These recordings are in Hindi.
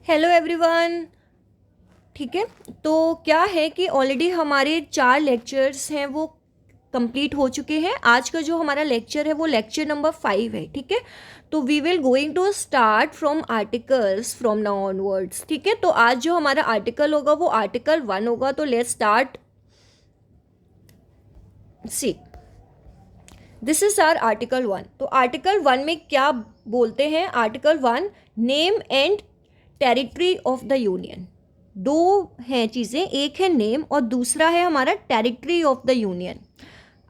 Hello everyone. ठीक है, तो क्या है कि ऑलरेडी हमारे 4 लेक्चर्स हैं वो कंप्लीट हो चुके हैं। आज का जो हमारा लेक्चर है वो लेक्चर नंबर 5 है। ठीक है, तो we will going to start from articles from now onwards. ठीक है, तो आज जो हमारा आर्टिकल होगा वो आर्टिकल 1 होगा। तो let's start. See, this is our article 1। तो आर्टिकल 1 में क्या बोलते हैं? Article 1, name and territory of the union. दो हैं चीज़ें, एक है नेम और दूसरा है हमारा टेरिटरी ऑफ द यूनियन।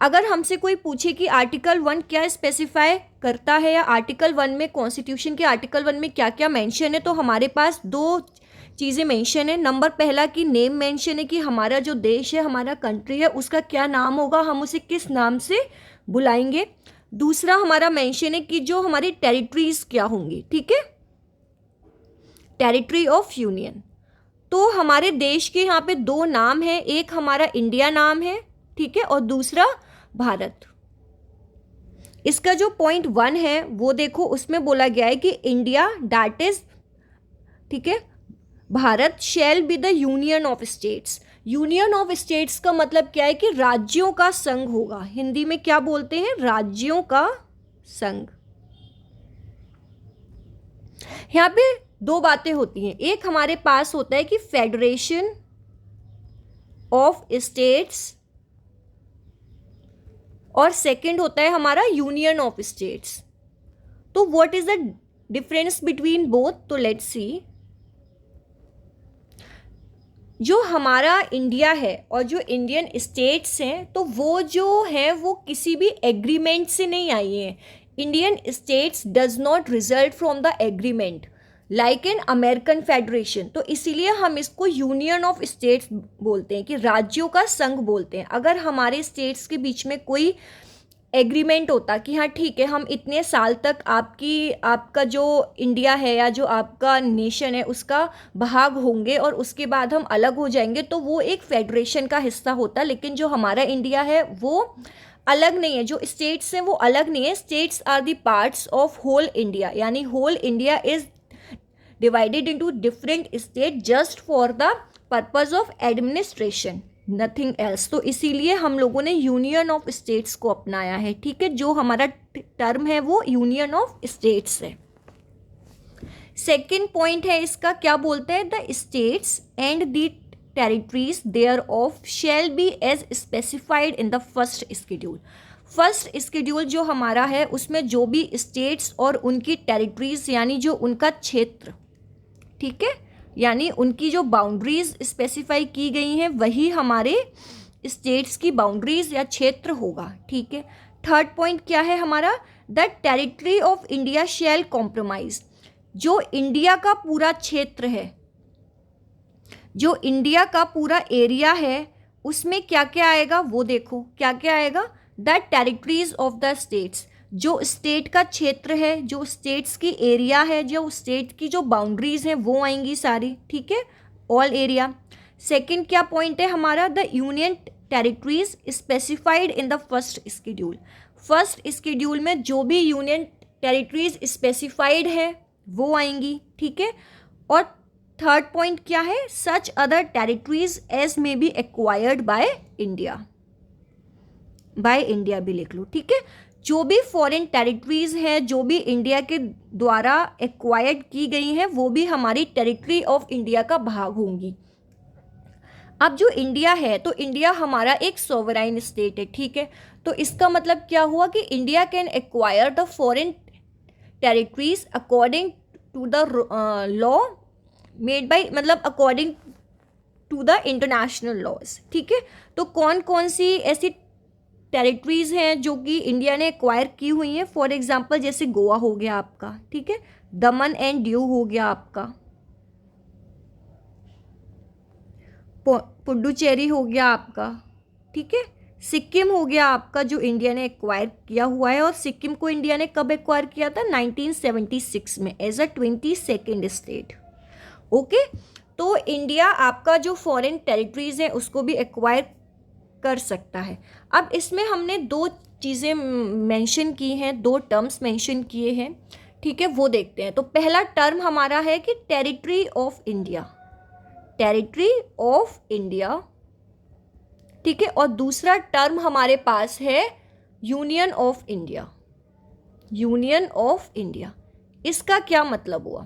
अगर हमसे कोई पूछे कि आर्टिकल 1 क्या स्पेसिफाई करता है या आर्टिकल 1 में कॉन्स्टिट्यूशन के आर्टिकल 1 में क्या क्या मेंशन है, तो हमारे पास दो चीज़ें मेंशन है। नंबर पहला कि नेम मेंशन है कि हमारा जो देश है, हमारा कंट्री है, उसका क्या नाम होगा, हम उसे किस नाम से बुलाएंगे। दूसरा हमारा मेंशन है कि जो हमारी टेरिटरीज क्या होंगी। ठीक है, टेरिटरी ऑफ यूनियन। तो हमारे देश के यहाँ पे दो नाम है, एक हमारा इंडिया नाम है, ठीक है, और दूसरा भारत। इसका जो पॉइंट 1 है वो देखो, उसमें बोला गया है कि इंडिया दैट इज, ठीक है, Bharat shall be the union of states. Union of states का मतलब क्या है कि राज्यों का संघ होगा। हिंदी में क्या बोलते हैं? राज्यों का संघ। यहाँ पे दो बातें होती हैं। एक हमारे पास होता है कि फेडरेशन ऑफ स्टेट्स, और सेकंड होता है हमारा यूनियन ऑफ स्टेट्स। तो what is the difference between both? तो लेट्स सी। जो हमारा इंडिया है और जो इंडियन स्टेट्स हैं, तो वो जो है वो किसी भी एग्रीमेंट से नहीं आई हैं। Indian states does not result from the agreement like an American federation. तो इसीलिए हम इसको यूनियन ऑफ स्टेट्स बोलते हैं, कि राज्यों का संघ बोलते हैं। अगर हमारे स्टेट्स के बीच में कोई एग्रीमेंट होता कि हाँ ठीक है, हम इतने साल तक आपका जो इंडिया है या जो आपका नेशन है उसका भाग होंगे और उसके बाद हम अलग हो जाएंगे, तो वो एक फेडरेशन का हिस्सा होता। लेकिन जो हमारा इंडिया है वो अलग नहीं है, जो स्टेट्स हैं वो अलग नहीं है। States are the parts of whole India, यानी whole India is divided into different state just for the purpose of administration, nothing else. तो इसीलिए हम लोगों ने यूनियन ऑफ स्टेट्स को अपनाया है। ठीक है, जो हमारा टर्म है वो यूनियन ऑफ स्टेट्स है। सेकेंड पॉइंट है इसका, क्या बोलते हैं? The states and the territories there of shall be as specified in the first schedule. First schedule जो हमारा है उसमें जो भी स्टेट्स और उनकी टेरिटरीज यानी जो उनका क्षेत्र, ठीक है, यानी उनकी जो बाउंड्रीज स्पेसिफाई की गई हैं वही हमारे स्टेट्स की बाउंड्रीज या क्षेत्र होगा। ठीक है, थर्ड पॉइंट क्या है हमारा? The territory of India shall compromise. जो इंडिया का पूरा क्षेत्र है, जो इंडिया का पूरा एरिया है, उसमें क्या क्या आएगा वो देखो। क्या क्या आएगा? The territories of the states. जो स्टेट का क्षेत्र है, जो स्टेट्स की एरिया है, जो स्टेट की जो बाउंड्रीज हैं वो आएंगी सारी। ठीक है, ऑल एरिया। सेकंड क्या पॉइंट है हमारा? The union territories specified in the first schedule. First schedule में जो भी यूनियन टेरिटरीज स्पेसिफाइड है वो आएंगी। ठीक है, और थर्ड पॉइंट क्या है? Such other territories as may be acquired by India. By India भी लिख लो। ठीक है, जो भी फॉरेन टेरिटरीज हैं, जो भी इंडिया के द्वारा एक्वायर्ड की गई हैं, वो भी हमारी टेरिटरी ऑफ इंडिया का भाग होंगी। अब जो इंडिया है, तो इंडिया हमारा एक सोवराइन स्टेट है। ठीक है, तो इसका मतलब क्या हुआ कि India can acquire the foreign territories according to the law made by, मतलब according to the international laws. ठीक है, तो कौन कौन सी ऐसी टेरिटरीज हैं जो कि इंडिया ने एक्वायर की हुई हैं? फॉर एग्जांपल जैसे गोवा हो गया आपका, ठीक है, दमन एंड दीव हो गया आपका, पुडुचेरी हो गया आपका, ठीक है, सिक्किम हो गया आपका, जो इंडिया ने एक्वायर किया हुआ है। और सिक्किम को इंडिया ने कब एक्वायर किया था? 1976 में as a 22nd state. Okay, तो इंडिया आपका जो फॉरेन टेरिटरीज है उसको भी एक्वायर कर सकता है। अब इसमें हमने दो चीज़ें मेंशन की हैं, दो टर्म्स मेंशन किए हैं। ठीक है, वो देखते हैं। तो पहला टर्म हमारा है कि territory of India, territory of India, ठीक है। और दूसरा टर्म हमारे पास है union of India, union of India. इसका क्या मतलब हुआ?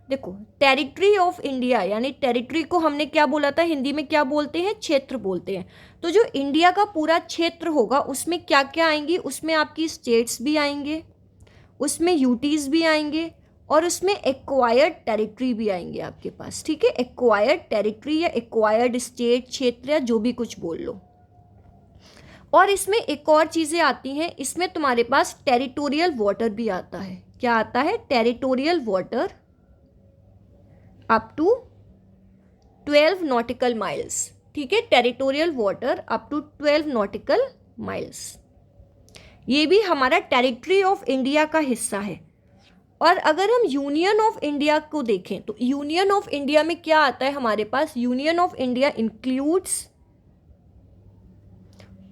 देखो, टेरिटरी ऑफ इंडिया यानी टेरिटरी को हमने क्या बोला था, हिंदी में क्या बोलते हैं, क्षेत्र बोलते हैं। तो जो इंडिया का पूरा क्षेत्र होगा उसमें क्या क्या आएंगी, उसमें आपकी स्टेट्स भी आएंगे, उसमें यूटीज भी आएंगे, और उसमें एक्वायर्ड टेरिटरी भी आएंगे आपके पास, ठीक है। एक्वायर्ड टेरिटरी या एक्वायर्ड स्टेट, क्षेत्र, या जो भी कुछ बोल लो। और इसमें एक और चीज़ें आती हैं, इसमें तुम्हारे पास टेरिटोरियल वाटर भी आता है। क्या आता है? Territorial water up to 12 nautical miles, ठीक है। Territorial water up to 12 nautical miles, ये भी हमारा टेरिटरी ऑफ इंडिया का हिस्सा है। और अगर हम यूनियन ऑफ इंडिया को देखें तो यूनियन ऑफ इंडिया में क्या आता है हमारे पास, union of India includes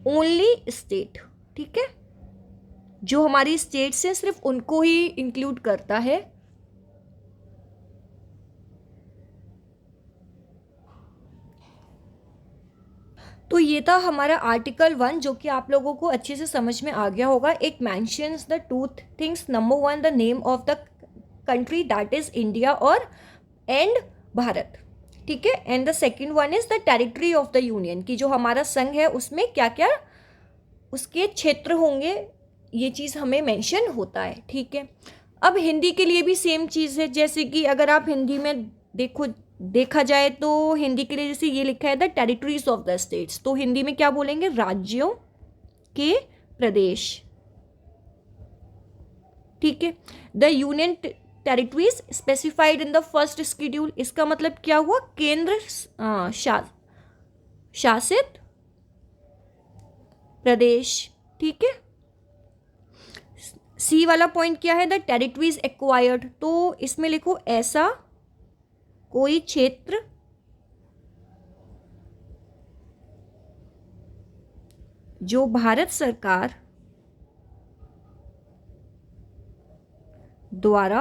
only state, ठीक है। जो हमारी स्टेट्स हैं सिर्फ उनको ही इंक्लूड करता है। तो ये था हमारा आर्टिकल 1 जो कि आप लोगों को अच्छे से समझ में आ गया होगा। It mentions the two things, number 1 the name of the country that is India और एंड भारत, ठीक है। And the second one is the territory of the union, की जो हमारा संघ है उसमें क्या क्या उसके क्षेत्र होंगे, ये चीज़ हमें मेंशन होता है, ठीक है। अब हिंदी के लिए भी सेम चीज़ है, जैसे कि अगर आप हिंदी में देखा जाए तो हिंदी के लिए जैसे ये लिखा है the territories of the states, तो हिंदी में क्या बोलेंगे, राज्यों के प्रदेश, ठीक है। The union territories specified in the first schedule, इसका मतलब क्या हुआ, केंद्र शासित प्रदेश, ठीक है। सी वाला पॉइंट क्या है, द टेरिटरीज एक्वायर्ड, तो इसमें लिखो ऐसा कोई क्षेत्र जो भारत सरकार द्वारा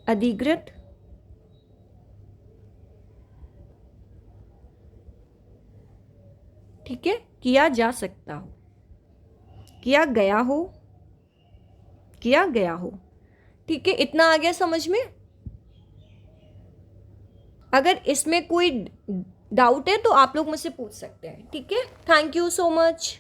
अधिकृत ठीक है किया जा सकता हो, किया गया हो, ठीक है। इतना आ गया समझ में? अगर इसमें कोई डाउट है तो आप लोग मुझसे पूछ सकते हैं, ठीक है। Thank you so much.